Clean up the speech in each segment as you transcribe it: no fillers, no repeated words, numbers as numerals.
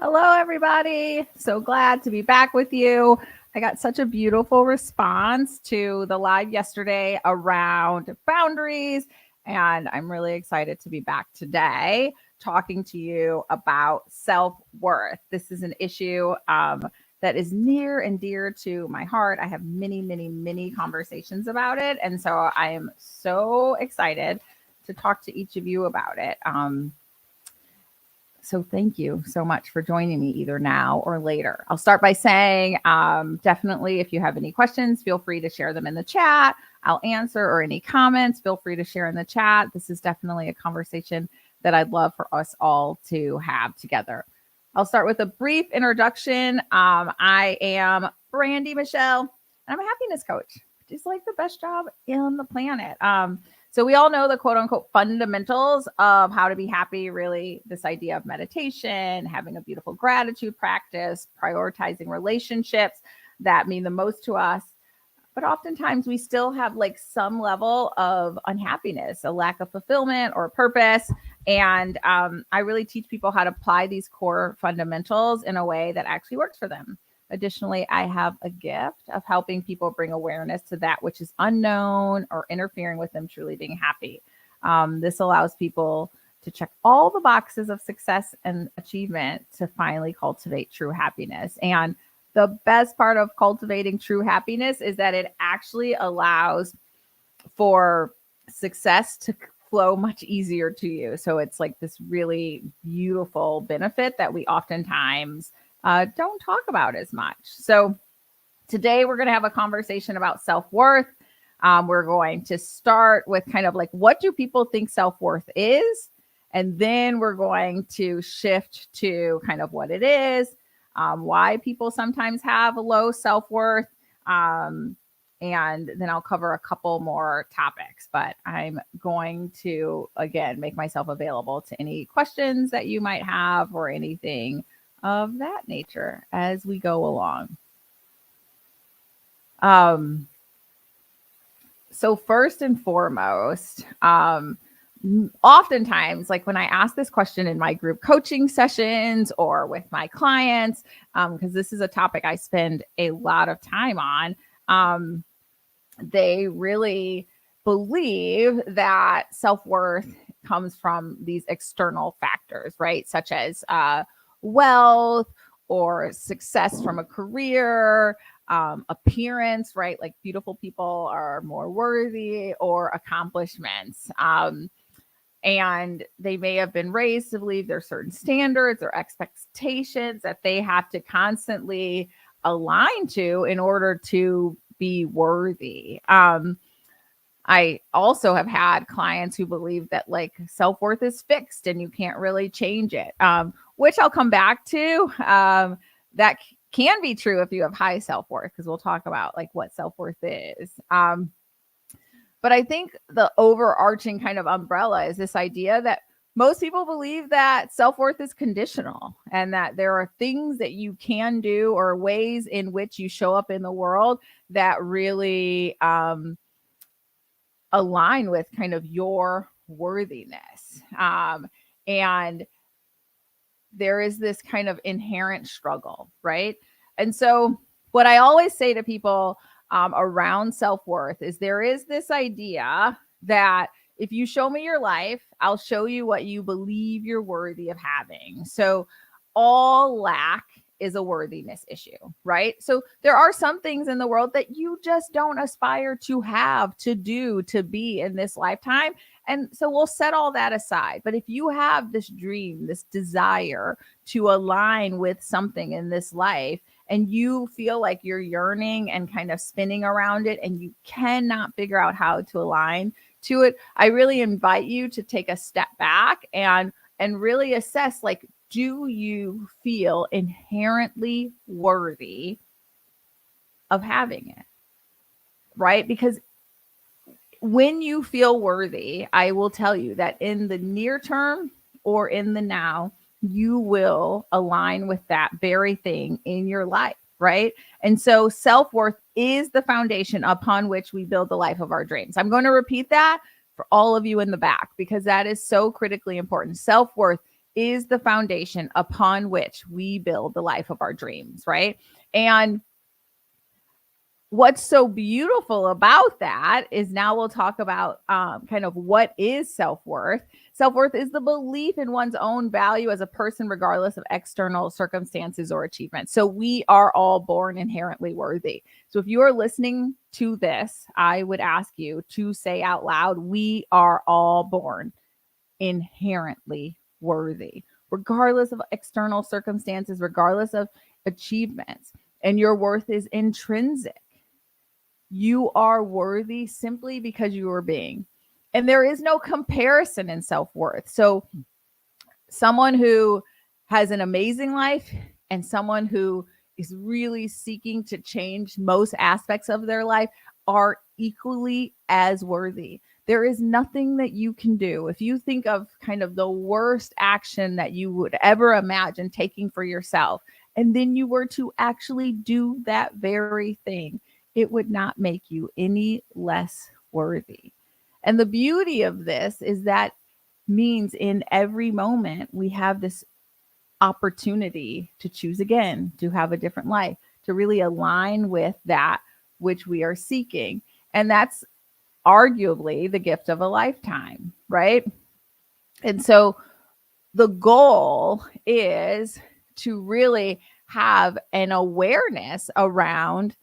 Hello, everybody. So glad to be back with you. I got such a beautiful response to the live yesterday around boundaries, and I'm really excited to be back today talking to you about self worth. This is an issue that is near and dear to my heart. I have many conversations about it, and so I am so excited to talk to each of you about it. So thank you so much for joining me either now or later. I'll start by saying definitely if you have any questions, feel free to share them in the chat. I'll answer, or any comments, feel free to share in the chat. This is definitely a conversation that I'd love for us all to have together. I'll start with a brief introduction. I am Brandi Michelle, and I'm a happiness coach, which is like the best job in the planet. So we all know the quote unquote fundamentals of how to be happy, really this idea of meditation, having a beautiful gratitude practice, prioritizing relationships that mean the most to us. But oftentimes we still have like some level of unhappiness, a lack of fulfillment or purpose. And I really teach people how to apply these core fundamentals in a way that actually works for them. Additionally, I have a gift of helping people bring awareness to that which is unknown or interfering with them truly being happy. This allows people to check all the boxes of success and achievement to finally cultivate true happiness. And the best part of cultivating true happiness is that it actually allows for success to flow much easier to you. So it's like this really beautiful benefit that we oftentimes don't talk about as much. So today we're going to have a conversation about self-worth. We're going to start with kind of like, what do people think self-worth is? And then we're going to shift to kind of what it is, why people sometimes have a low self-worth. And then I'll cover a couple more topics, but I'm going to, again, make myself available to any questions that you might have or anything of that nature as we go along. So first and foremost, oftentimes, like when I ask this question in my group coaching sessions or with my clients, because this is a topic I spend a lot of time on, they really believe that self-worth comes from these external factors, right? Such as wealth or success from a career, appearance, right? Like beautiful people are more worthy, or accomplishments. And they may have been raised to believe there's certain standards or expectations that they have to constantly align to in order to be worthy. I also have had clients who believe that like self-worth is fixed and you can't really change it, which I'll come back to. That can be true if you have high self-worth, because we'll talk about like what self-worth is. But I think the overarching kind of umbrella is this idea that most people believe that self-worth is conditional, and that there are things that you can do or ways in which you show up in the world that really align with kind of your worthiness. And there is this kind of inherent struggle, right? And so, what I always say to people around self-worth is there is this idea that if you show me your life, I'll show you what you believe you're worthy of having. So all lack is a worthiness issue, right? So there are some things in the world that you just don't aspire to have, to do, to be in this lifetime. And so we'll set all that aside. But if you have this dream, this desire to align with something in this life, and you feel like you're yearning and kind of spinning around it, and you cannot figure out how to align to it, I really invite you to take a step back and really assess, like, do you feel inherently worthy of having it? Right? Because when you feel worthy, I will tell you that in the near term or in the now, you will align with that very thing in your life, right? And so self-worth is the foundation upon which we build the life of our dreams. I'm going to repeat that for all of you in the back, because that is so critically important. Self-worth is the foundation upon which we build the life of our dreams, right? And what's so beautiful about that is now we'll talk about kind of what is self-worth. Self-worth is the belief in one's own value as a person, regardless of external circumstances or achievements. So we are all born inherently worthy. So if you are listening to this, I would ask you to say out loud, we are all born inherently worthy, regardless of external circumstances, regardless of achievements. And your worth is intrinsic. You are worthy simply because you are being. And there is no comparison in self-worth. So someone who has an amazing life and someone who is really seeking to change most aspects of their life are equally as worthy. There is nothing that you can do. If you think of kind of the worst action that you would ever imagine taking for yourself, and then you were to actually do that very thing, it would not make you any less worthy. And the beauty of this is that means in every moment we have this opportunity to choose again, to have a different life, to really align with that which we are seeking. And that's arguably the gift of a lifetime, right? And so the goal is to really have an awareness around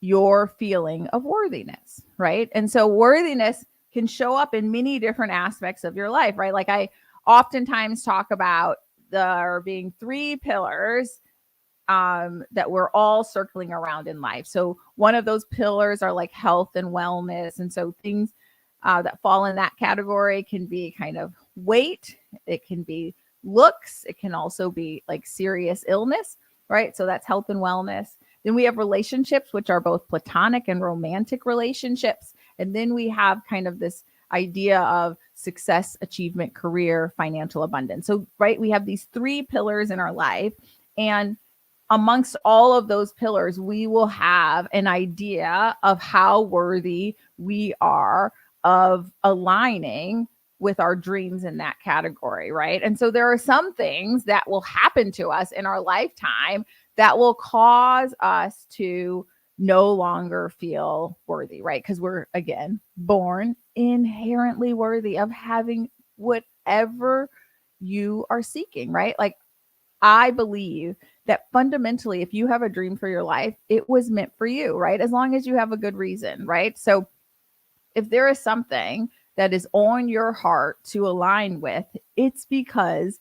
your feeling of worthiness, right? And so worthiness can show up in many different aspects of your life, right? Like I oftentimes talk about there being three pillars that we're all circling around in life. So one of those pillars are like health and wellness. And so things that fall in that category can be kind of weight, it can be looks, it can also be like serious illness, right? So that's health and wellness. Then we have relationships, which are both platonic and romantic relationships. And then we have kind of this idea of success, achievement, career, financial abundance. So, right, we have these three pillars in our life. And amongst all of those pillars, we will have an idea of how worthy we are of aligning with our dreams in that category, right? And so there are some things that will happen to us in our lifetime that will cause us to no longer feel worthy, right? Because we're, again, born inherently worthy of having whatever you are seeking, right? Like, I believe that fundamentally, if you have a dream for your life, it was meant for you, right? As long as you have a good reason, right? So if there is something that is on your heart to align with, it's because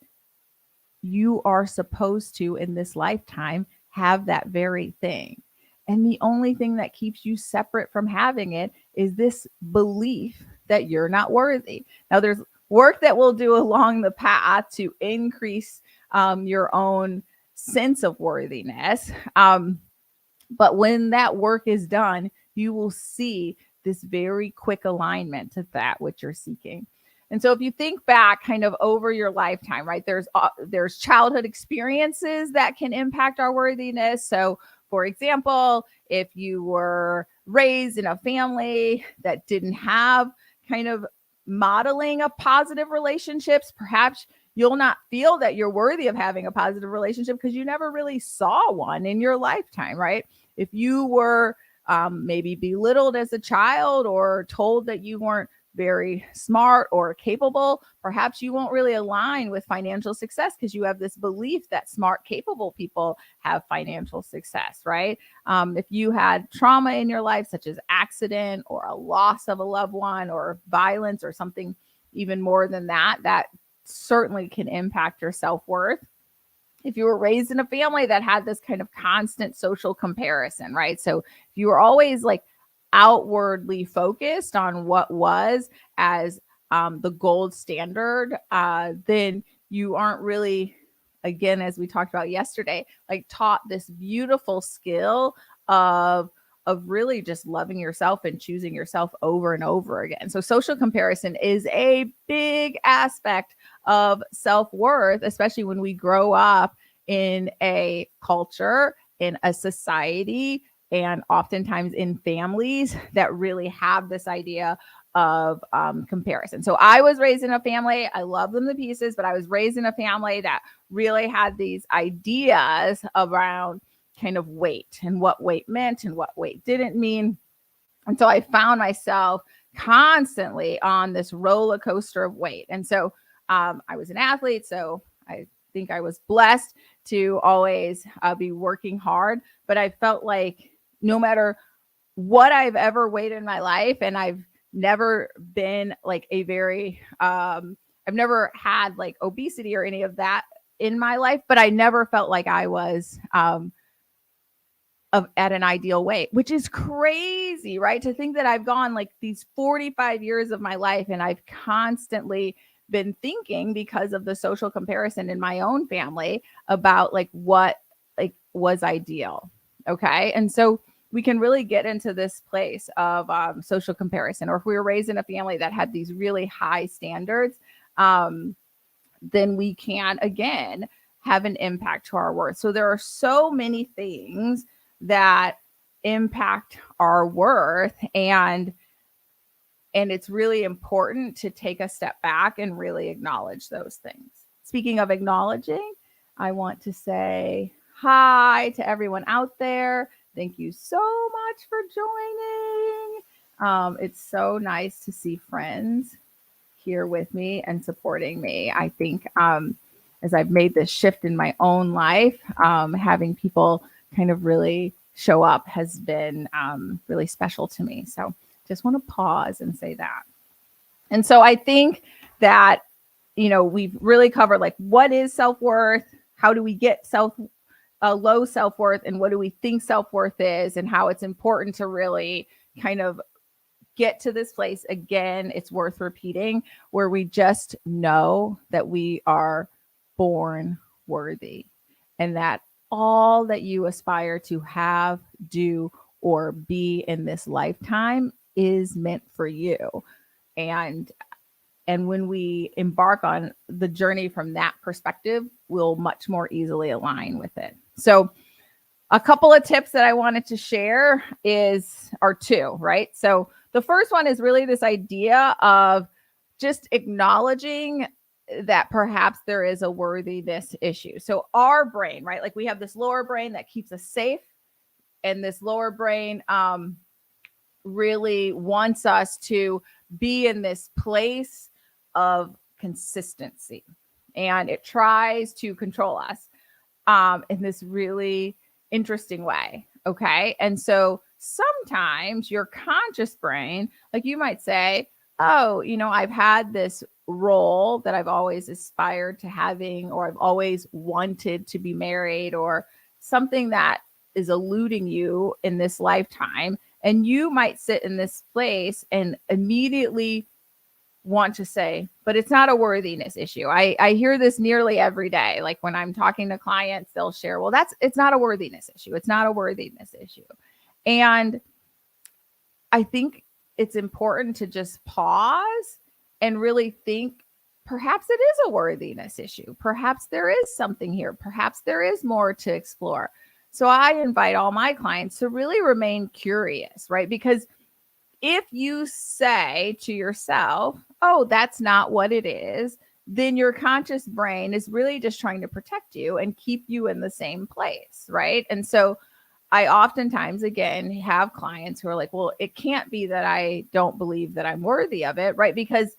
you are supposed to, in this lifetime, have that very thing. And the only thing that keeps you separate from having it is this belief that you're not worthy. Now, there's work that we'll do along the path to increase your own sense of worthiness. But when that work is done, you will see this very quick alignment to that which you're seeking. And so if you think back kind of over your lifetime, right, there's childhood experiences that can impact our worthiness. So for example, if you were raised in a family that didn't have kind of modeling of positive relationships, perhaps you'll not feel that you're worthy of having a positive relationship because you never really saw one in your lifetime, right? If you were maybe belittled as a child or told that you weren't very smart or capable, perhaps you won't really align with financial success because you have this belief that smart, capable people have financial success, right? If you had trauma in your life, such as accident or a loss of a loved one or violence or something even more than that, that certainly can impact your self-worth. If you were raised in a family that had this kind of constant social comparison, right? So if you were always like outwardly focused on what was as the gold standard, then you aren't really, again, as we talked about yesterday, like taught this beautiful skill of really just loving yourself and choosing yourself over and over again. So social comparison is a big aspect of self-worth, especially when we grow up in a culture, in a society, and oftentimes in families that really have this idea of comparison. So I was raised in a family, I love them to pieces, but I was raised in a family that really had these ideas around kind of weight and what weight meant and what weight didn't mean. And so I found myself constantly on this roller coaster of weight. And so I was an athlete, so I think I was blessed to always be working hard. But I felt like no matter what I've ever weighed in my life, and I've never been like a very, I've never had like obesity or any of that in my life, but I never felt like I was at an ideal weight, which is crazy, right? To think that I've gone like these 45 years of my life and I've constantly been thinking, because of the social comparison in my own family, about like what like was ideal. Okay. And so we can really get into this place of social comparison, or if we were raised in a family that had these really high standards, then we can again have an impact to our worth. So there are so many things that impact our worth, and it's really important to take a step back and really acknowledge those things. Speaking of acknowledging, I want to say hi to everyone out there. Thank you so much for joining. It's so nice to see friends here with me and supporting me. I think as I've made this shift in my own life, having people kind of really show up has been really special to me. So just want to pause and say that. And so I think that, we've really covered like what is self-worth, how do we get low self-worth, and what do we think self-worth is, and how it's important to really kind of get to this place again. It's worth repeating, where we just know that we are born worthy, and that all that you aspire to have, do, or be in this lifetime is meant for you. And when we embark on the journey from that perspective, we'll much more easily align with it. So a couple of tips that I wanted to share are two, right? So the first one is really this idea of just acknowledging that perhaps there is a worthiness issue. So our brain, right? Like we have this lower brain that keeps us safe, and this lower brain really wants us to be in this place of consistency, and it tries to control us in this really interesting way. Okay. And so sometimes your conscious brain, like you might say, oh, I've had this role that I've always aspired to having, or I've always wanted to be married, or something that is eluding you in this lifetime. And you might sit in this place and immediately want to say, but it's not a worthiness issue. I hear this nearly every day. Like when I'm talking to clients, they'll share, well, it's not a worthiness issue. It's not a worthiness issue. And I think it's important to just pause and really think, perhaps it is a worthiness issue. Perhaps there is something here. Perhaps there is more to explore. So I invite all my clients to really remain curious, right? Because if you say to yourself, oh, that's not what it is, then your conscious brain is really just trying to protect you and keep you in the same place, right? And so I oftentimes, again, have clients who are like, well, it can't be that I don't believe that I'm worthy of it, right? Because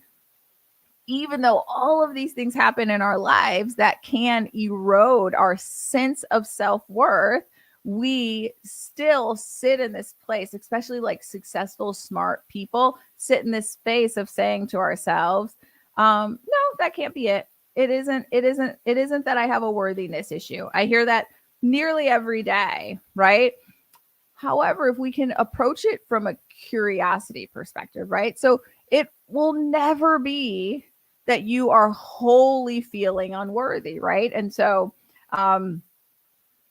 even though all of these things happen in our lives that can erode our sense of self-worth, we still sit in this place, especially like successful, smart people sit in this space of saying to ourselves, no, that can't be it. It isn't that I have a worthiness issue. I hear that nearly every day, right? However, if we can approach it from a curiosity perspective, right? So it will never be that you are wholly feeling unworthy, right? And so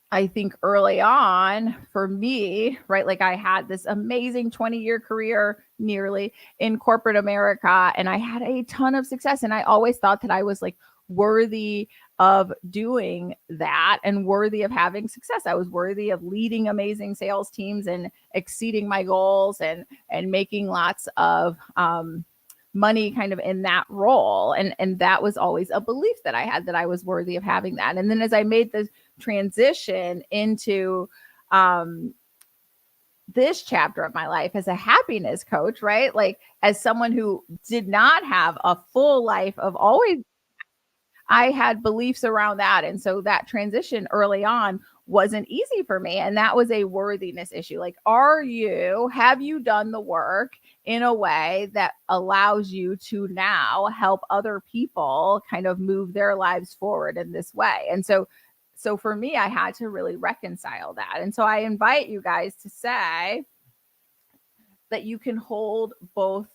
I think early on for me, right, like I had this amazing 20-year career nearly in corporate America, and I had a ton of success. And I always thought that I was like worthy of doing that and worthy of having success. I was worthy of leading amazing sales teams and exceeding my goals and making lots of money kind of in that role. And that was always a belief that I had, that I was worthy of having that. And then as I made the transition into this chapter of my life as a happiness coach, right? Like as someone who did not have a full life of always, I had beliefs around that. And so that transition early on wasn't easy for me. And that was a worthiness issue. Like, have you done the work in a way that allows you to now help other people kind of move their lives forward in this way? And so for me, I had to really reconcile that. And so I invite you guys to say that you can hold both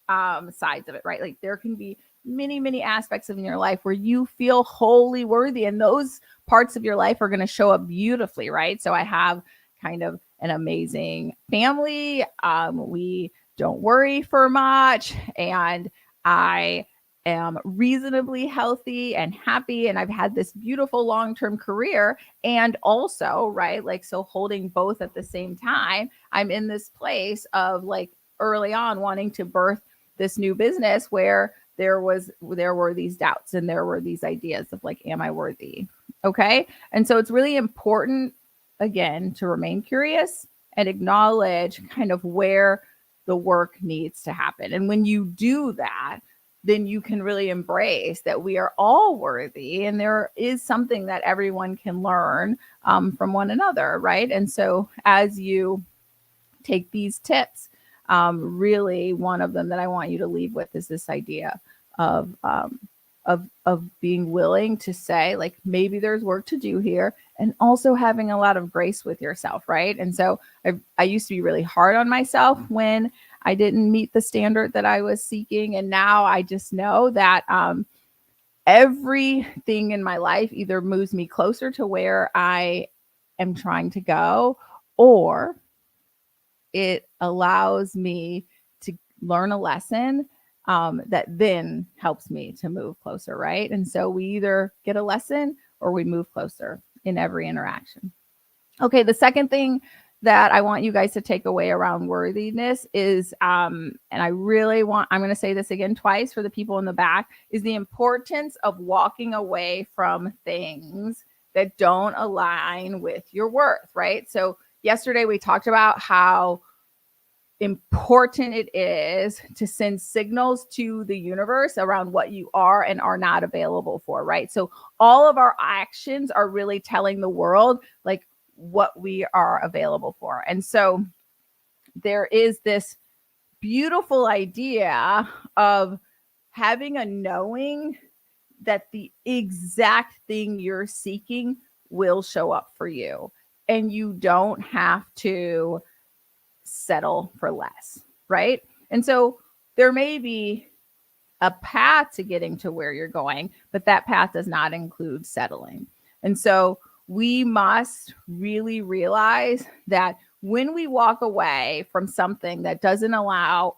sides of it, right? Like there can be many aspects of your life where you feel wholly worthy, and those parts of your life are going to show up beautifully, right? So I have kind of an amazing family. We don't worry for much, and I am reasonably healthy and happy, and I've had this beautiful long-term career. And also, right, like, so holding both at the same time, I'm in this place of like early on wanting to birth this new business where there were these doubts and there were these ideas of like, am I worthy? Okay. And so it's really important, again, to remain curious and acknowledge kind of where the work needs to happen. And when you do that, then you can really embrace that we are all worthy, and there is something that everyone can learn from one another, right? And so as you take these tips, really one of them that I want you to leave with is this idea of being willing to say, like, maybe there's work to do here, and also having a lot of grace with yourself, right? And so I used to be really hard on myself when I didn't meet the standard that I was seeking. And now I just know that everything in my life either moves me closer to where I am trying to go, or it allows me to learn a lesson that then helps me to move closer, right? And so we either get a lesson or we move closer in every interaction. Okay, the second thing that I want you guys to take away around worthiness is, and I'm going to say this again twice for the people in the back, is the importance of walking away from things that don't align with your worth, right? So yesterday we talked about how important it is to send signals to the universe around what you are and are not available for, right? So all of our actions are really telling the world like what we are available for. And so there is this beautiful idea of having a knowing that the exact thing you're seeking will show up for you, and you don't have to settle for less, right? And so there may be a path to getting to where you're going, but that path does not include settling. And so we must really realize that when we walk away from something that doesn't align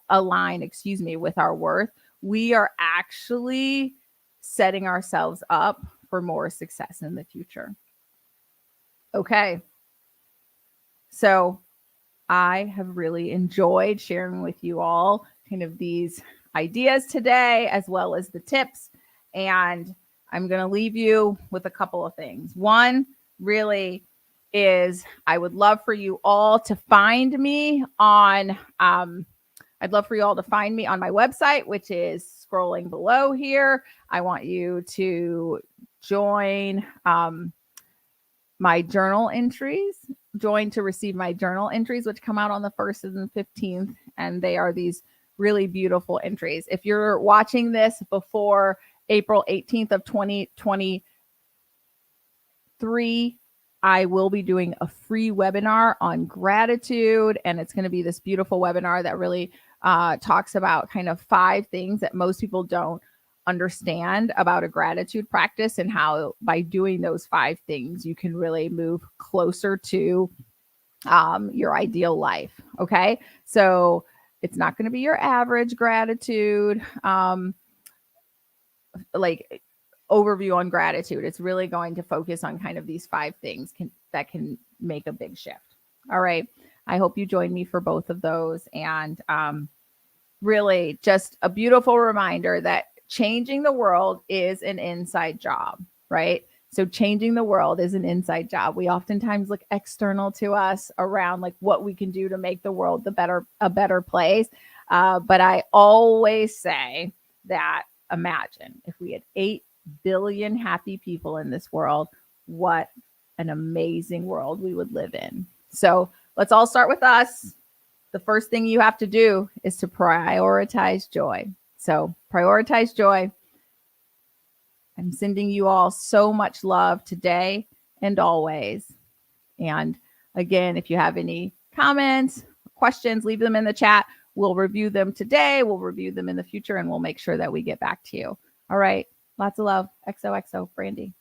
with our worth, we are actually setting ourselves up for more success in the future. Okay. So I have really enjoyed sharing with you all kind of these ideas today, as well as the tips. And I'm going to leave you with a couple of things. One really is, I would love for you all to find me on, I'd love for you all to find me on my website, which is scrolling below here. I want you to join my journal entries, join to receive my journal entries, which come out on the 1st and the 15th. And they are these really beautiful entries. If you're watching this before April 18th of 2023, I will be doing a free webinar on gratitude. And it's going to be this beautiful webinar that really talks about kind of 5 things that most people don't understand about a gratitude practice, and how by doing those 5 things, you can really move closer to your ideal life. Okay. So it's not going to be your average gratitude. Like overview on gratitude. It's really going to focus on kind of these 5 things that can make a big shift. All right. I hope you join me for both of those. And really just a beautiful reminder that changing the world is an inside job, right? So changing the world is an inside job. We oftentimes look external to us around like what we can do to make the world a better place. But I always say that imagine if we had 8 billion happy people in this world, what an amazing world we would live in. So let's all start with us. The first thing you have to do is to prioritize joy. So prioritize joy. I'm sending you all so much love today and always. And again, if you have any comments, questions, leave them in the chat. We'll review them today. We'll review them in the future, and we'll make sure that we get back to you. All right. Lots of love. XOXO, Brandi.